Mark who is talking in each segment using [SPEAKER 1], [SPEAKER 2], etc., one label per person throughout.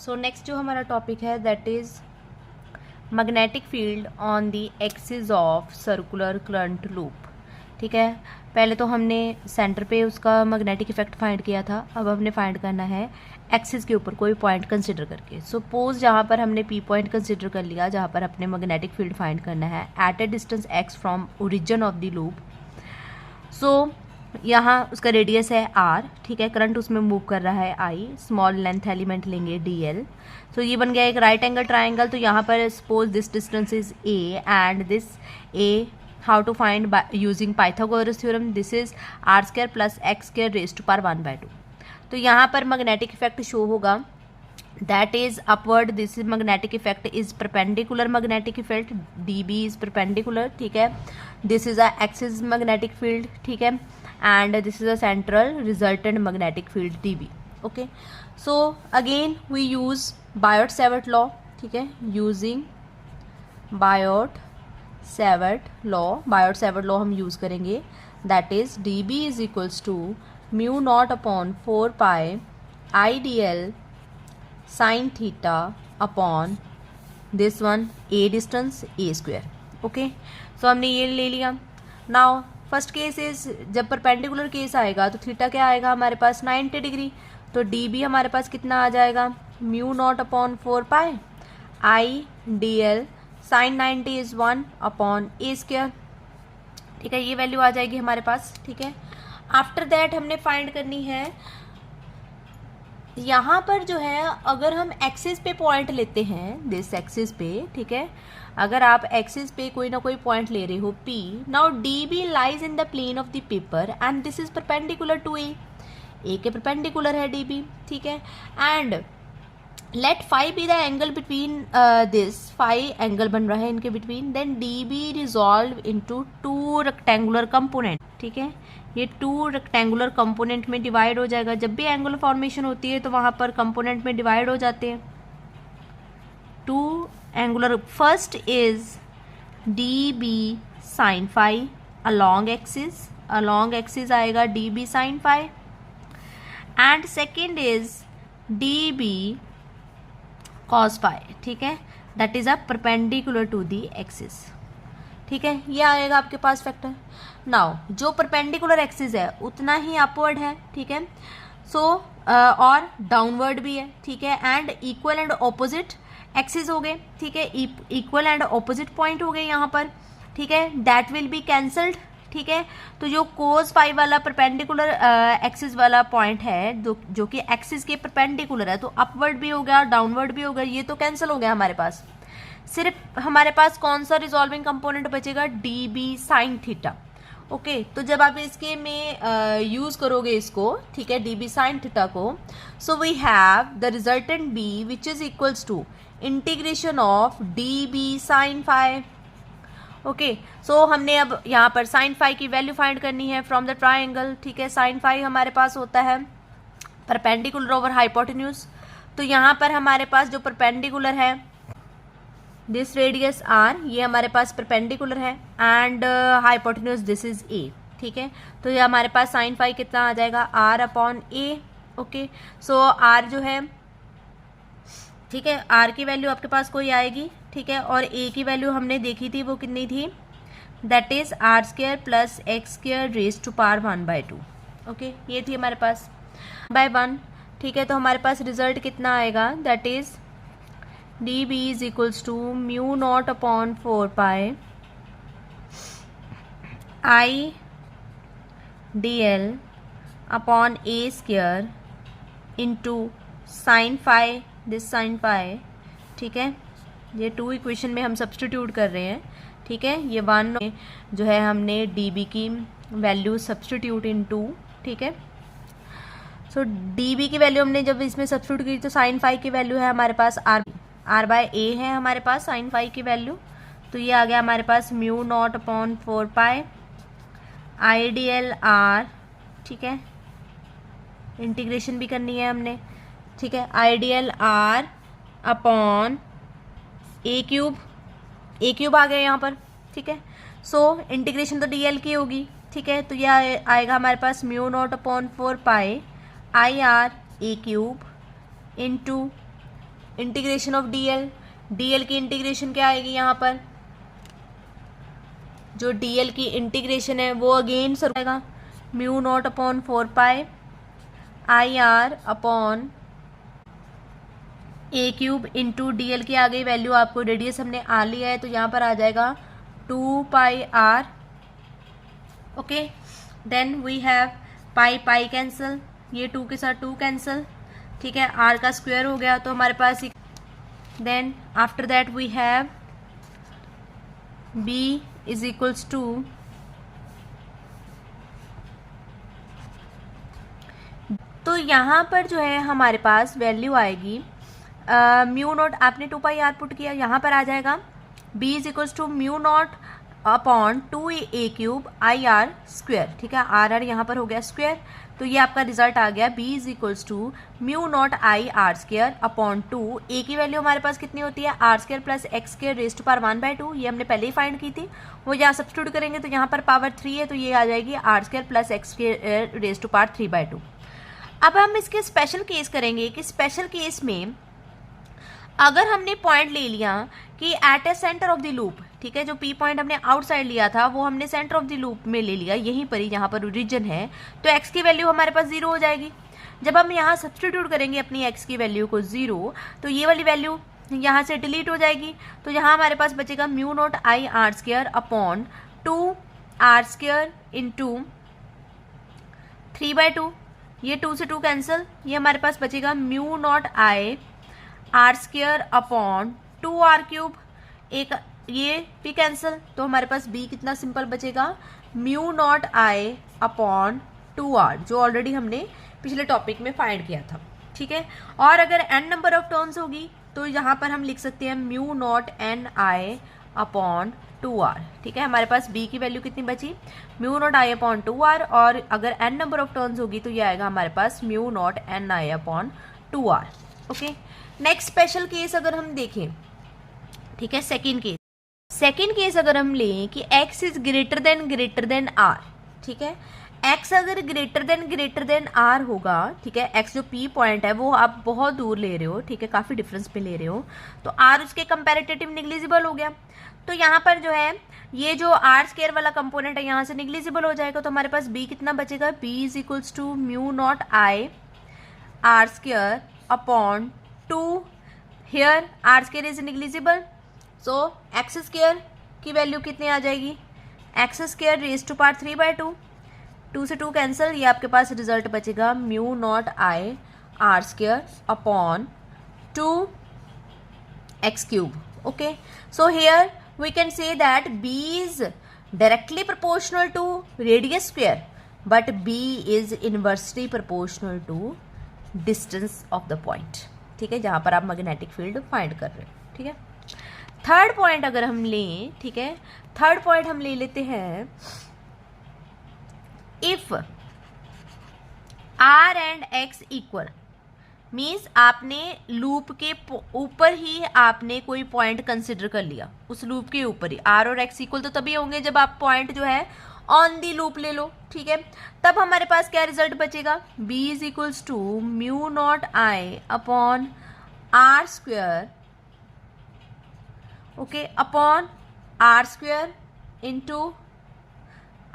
[SPEAKER 1] So next जो हमारा topic है that is magnetic field on the axis of circular current loop. ठीक है, पहले तो हमने सेंटर पे उसका मैग्नेटिक इफेक्ट फाइंड किया था, अब हमने फाइंड करना है एक्सिस के ऊपर कोई पॉइंट कंसिडर करके। सपोज जहाँ पर हमने पी पॉइंट कंसिडर कर लिया, जहाँ पर अपने मैग्नेटिक फील्ड फाइंड करना है at a distance x from origin of the loop. So यहाँ उसका रेडियस है आर, ठीक है, करंट उसमें मूव कर रहा है आई, स्मॉल लेंथ एलिमेंट लेंगे डी एल। सो ये बन गया एक राइट एंगल ट्राइंगल। तो यहाँ पर suppose this distance is a and this a, how to find using Pythagoras theorem, this is r square plus x square raise to power 1/2। तो यहाँ पर मैग्नेटिक इफेक्ट शो होगा that is upward, this is magnetic effect is perpendicular magnetic effect, dB is perpendicular, ठीक है, this is a axis magnetic field, ठीक है, and this is a central resultant magnetic field dB. okay, so again we use Biot-Savart law, ठीक है, using Biot-Savart law हम use करेंगे, that is dB is equals to mu naught upon 4 pi IDL sin theta upon this one a distance a square. Okay, so हमने ये ले लिया। Now first case is जब perpendicular case आएगा तो theta क्या आएगा हमारे पास 90 डिग्री, तो डी बी हमारे पास कितना आ जाएगा mu naught upon 4 pi I D L sine 90 is 1 upon a square. ठीक है, ये वैल्यू आ जाएगी हमारे पास। ठीक है, आफ्टर दैट हमने फाइंड करनी है यहाँ पर जो है, अगर हम एक्सिस पे पॉइंट लेते हैं दिस एक्सिस पे, ठीक है, अगर आप एक्सिस पे कोई ना कोई पॉइंट ले रहे हो P, now d B lies in the plane of the paper and this is perpendicular to a के परपेंडिकुलर है डी बी। ठीक है, and let phi be the angle between this, phi angle बन रहा है इनके between, then d B resolve into 2 rectangular component. ठीक है, ये 2 रेक्टेंगुलर कंपोनेंट में डिवाइड हो जाएगा। जब भी एंगुलर फॉर्मेशन होती है तो वहाँ पर कंपोनेंट में डिवाइड हो जाते हैं 2 angular. First is d B sine phi along axis आएगा d B sine phi, and second is d B cos phi. ठीक है, that is a perpendicular to the axis. ठीक है, ये आएगा आपके पास फैक्टर। नाउ जो परपेंडिकुलर एक्सिस है उतना ही अपवर्ड है। ठीक है, सो और डाउनवर्ड भी है। ठीक है, and equal and opposite axis हो गए। ठीक है, इक्वल एंड ऑपोजिट पॉइंट हो गए यहाँ पर। ठीक है, दैट विल बी कैंसल्ड। ठीक है, तो जो कोस फाई वाला परपेंडिकुलर एक्सिस वाला पॉइंट है जो कि एक्सिस के परपेंडिकुलर है, तो अपवर्ड भी हो गया डाउनवर्ड भी हो गया, ये तो कैंसिल हो गया हमारे पास। सिर्फ हमारे पास कौन सा रिजॉल्विंग कंपोनेंट बचेगा, d B sine theta. Okay, तो जब आप इसके में यूज करोगे इसको, ठीक है, डी बी साइन थीटा को, so we have the resultant B which is equals to integration of d B sine phi. Okay, so हमने अब यहाँ पर साइन फाई की वैल्यू फाइंड करनी है फ्रॉम द ट्राइंगल। ठीक है, साइन फाई हमारे पास होता है परपेंडिकुलर ओवर हाइपोटेन्यूज। तो यहाँ पर हमारे पास जो परपेंडिकुलर है दिस रेडियस आर, ये हमारे पास परपेंडिकुलर है, and hypotenuse this is a. ठीक है, तो ये हमारे पास साइन फाई कितना आ जाएगा r upon a. Okay, so r जो है, ठीक है, आर की वैल्यू आपके पास कोई आएगी। ठीक है, और ए की वैल्यू हमने देखी थी, वो कितनी थी, that is r square plus x square raise to power 1/2। Okay, ये थी हमारे पास 1/1। ठीक है, तो हमारे पास रिजल्ट कितना आएगा, that is d b is equals to mu naught upon 4 pi I D l upon a square into sine phi, this sine phi. ठीक है, ये 2 इक्वेशन में हम सब्सटीट्यूट कर रहे हैं। ठीक है, ये 1 जो है हमने डी बी की वैल्यू सब्सटीट्यूट इन 2। ठीक है, सो डी बी की वैल्यू हमने जब इसमें सब्सटीट्यूट की तो साइन फाई की वैल्यू है हमारे पास आर बाय ए है हमारे पास साइन फाई की वैल्यू। तो ये आ गया हमारे पास mu naught upon 4 pi I D L R. ठीक है, इंटीग्रेशन भी करनी है हमने। ठीक है, I D L R upon a cube आ गया यहाँ पर। ठीक है, सो इंटीग्रेशन तो डी एल की होगी। ठीक है, तो यह आएगा हमारे पास mu naught upon 4 pi I R a cube into integration of DL, DL की इंटीग्रेशन क्या आएगी यहाँ पर, जो डीएल की इंटीग्रेशन है वो अगेन सर आएगा mu naught upon 4 pi I are upon a cube into DL की आ गई वैल्यू, आपको रेडियस हमने आर लिया है तो यहाँ पर आ जाएगा 2 pi R. Okay, then we have pi pi cancel, ये 2 के साथ 2 कैंसिल, ठीक है, आर का स्क्वायर हो गया तो हमारे पास, then after that we have b is equals to तो यहाँ पर जो है हमारे पास वैल्यू आएगी म्यू नॉट, आपने 2 पाई आर पुट किया, यहाँ पर आ जाएगा b is equals to mu naught upon 2 a cube I are square, ठीक है, आर आर यहाँ पर हो गया स्क्वायर, तो ये आपका रिजल्ट आ गया b is equals to mu naught I are square upon 2, a की वैल्यू हमारे पास कितनी होती है r square plus x square raise to power 1/2, ये हमने पहले ही फाइंड की थी, वो यहाँ सब्स्टिट्यूट करेंगे तो यहाँ पर पावर 3 है तो ये आ जाएगी r square plus x square raise to power 3/2। अब हम इसके स्पेशल केस करेंगे कि स्पेशल केस में अगर हमने पॉइंट ले लिया कि at a centre of the loop, ठीक है, जो पी पॉइंट हमने आउटसाइड लिया था वो हमने सेंटर ऑफ द लूप में ले लिया, यहीं पर ही जहाँ पर ओरिजिन है, तो एक्स की वैल्यू हमारे पास 0 हो जाएगी। जब हम यहाँ सब्स्टिट्यूट करेंगे अपनी एक्स की वैल्यू को 0, तो ये वाली वैल्यू यहाँ से डिलीट हो जाएगी, तो यहाँ हमारे पास बचेगा mu naught I are square upon 2 are square into 3/2, ये 2 से 2 कैंसिल, ये हमारे पास बचेगा mu naught I are square upon 2 r cube, एक ये भी कैंसिल, तो हमारे पास b कितना सिंपल बचेगा mu naught I upon 2 r, जो ऑलरेडी हमने पिछले टॉपिक में फाइंड किया था, ठीक है। और अगर n नंबर ऑफ टर्म्स होगी तो यहाँ पर हम लिख सकते हैं mu naught N I upon 2 r, ठीक है, हमारे पास b की वैल्यू कितनी बची mu naught I upon 2 r, और अगर n नंबर ऑफ टर्म्स होगी तो ये आएगा हमारे पास mu naught N I upon 2 R. Okay, next special case अगर हम देखें, ठीक है, सेकेंड केस अगर हम लें कि x is greater than r, ठीक है, x अगर ग्रेटर देन r होगा, ठीक है, x जो p पॉइंट है वो आप बहुत दूर ले रहे हो, ठीक है, काफी डिफरेंस पे ले रहे हो, तो r उसके कंपैरेटिव निग्लिजिबल हो गया, तो यहाँ पर जो है ये जो r स्क्वायर वाला कंपोनेंट है यहाँ से निग्लिजिबल हो जाएगा, तो हमारे पास b कितना बचेगा b is equals to mu naught I are square upon 2, here R square is negligible, so x square की वैल्यू कितनी आ जाएगी x square raise to power 3/2, 2 से 2 कैंसिल, ये आपके पास रिजल्ट बचेगा mu naught I are square upon 2 x cube. Okay, so here we can say that b is directly proportional to radius square but b is inversely proportional to distance of the point, ठीक है, जहां पर आप magnetic field find कर रहे हो, ठीक है। थर्ड पॉइंट अगर हम लें, ठीक है, थर्ड पॉइंट हम ले लेते हैं if r and x equal, means आपने लूप के ऊपर ही आपने कोई पॉइंट कंसिडर कर लिया, उस लूप के ऊपर ही r और x इक्वल तो तभी होंगे जब आप पॉइंट जो है ऑन दी लूप ले लो, ठीक है, तब हमारे पास क्या रिजल्ट बचेगा b is equals to mu naught I upon R square, okay, upon R square into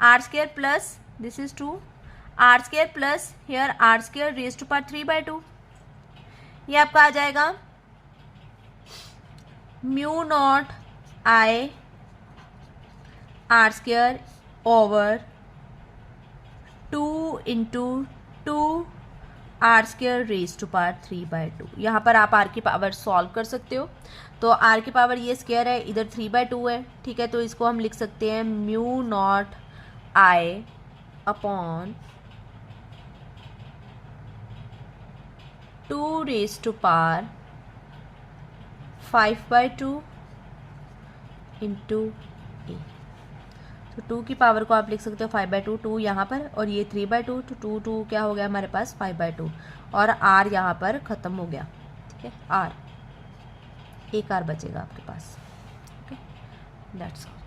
[SPEAKER 1] R square plus this is 2 are square plus here R square raise to power 3/2, ये आपका आ जाएगा mu naught I are square over 2 into 2 are square raise to power 3/2। यहाँ पर आप are की power solve कर सकते हो, तो आर की पावर ये स्क्वायर है, इधर 3/2 है, ठीक है, तो इसको हम लिख सकते हैं mu naught I upon 2 raise to power 5/2 into a, तो 2 की पावर को आप लिख सकते हो 5/2, 2 यहाँ पर और ये 3/2, तो 2 क्या हो गया हमारे पास 5/2, और r यहाँ पर खत्म हो गया, ठीक है, r एक r बचेगा आपके पास। Okay, that's all.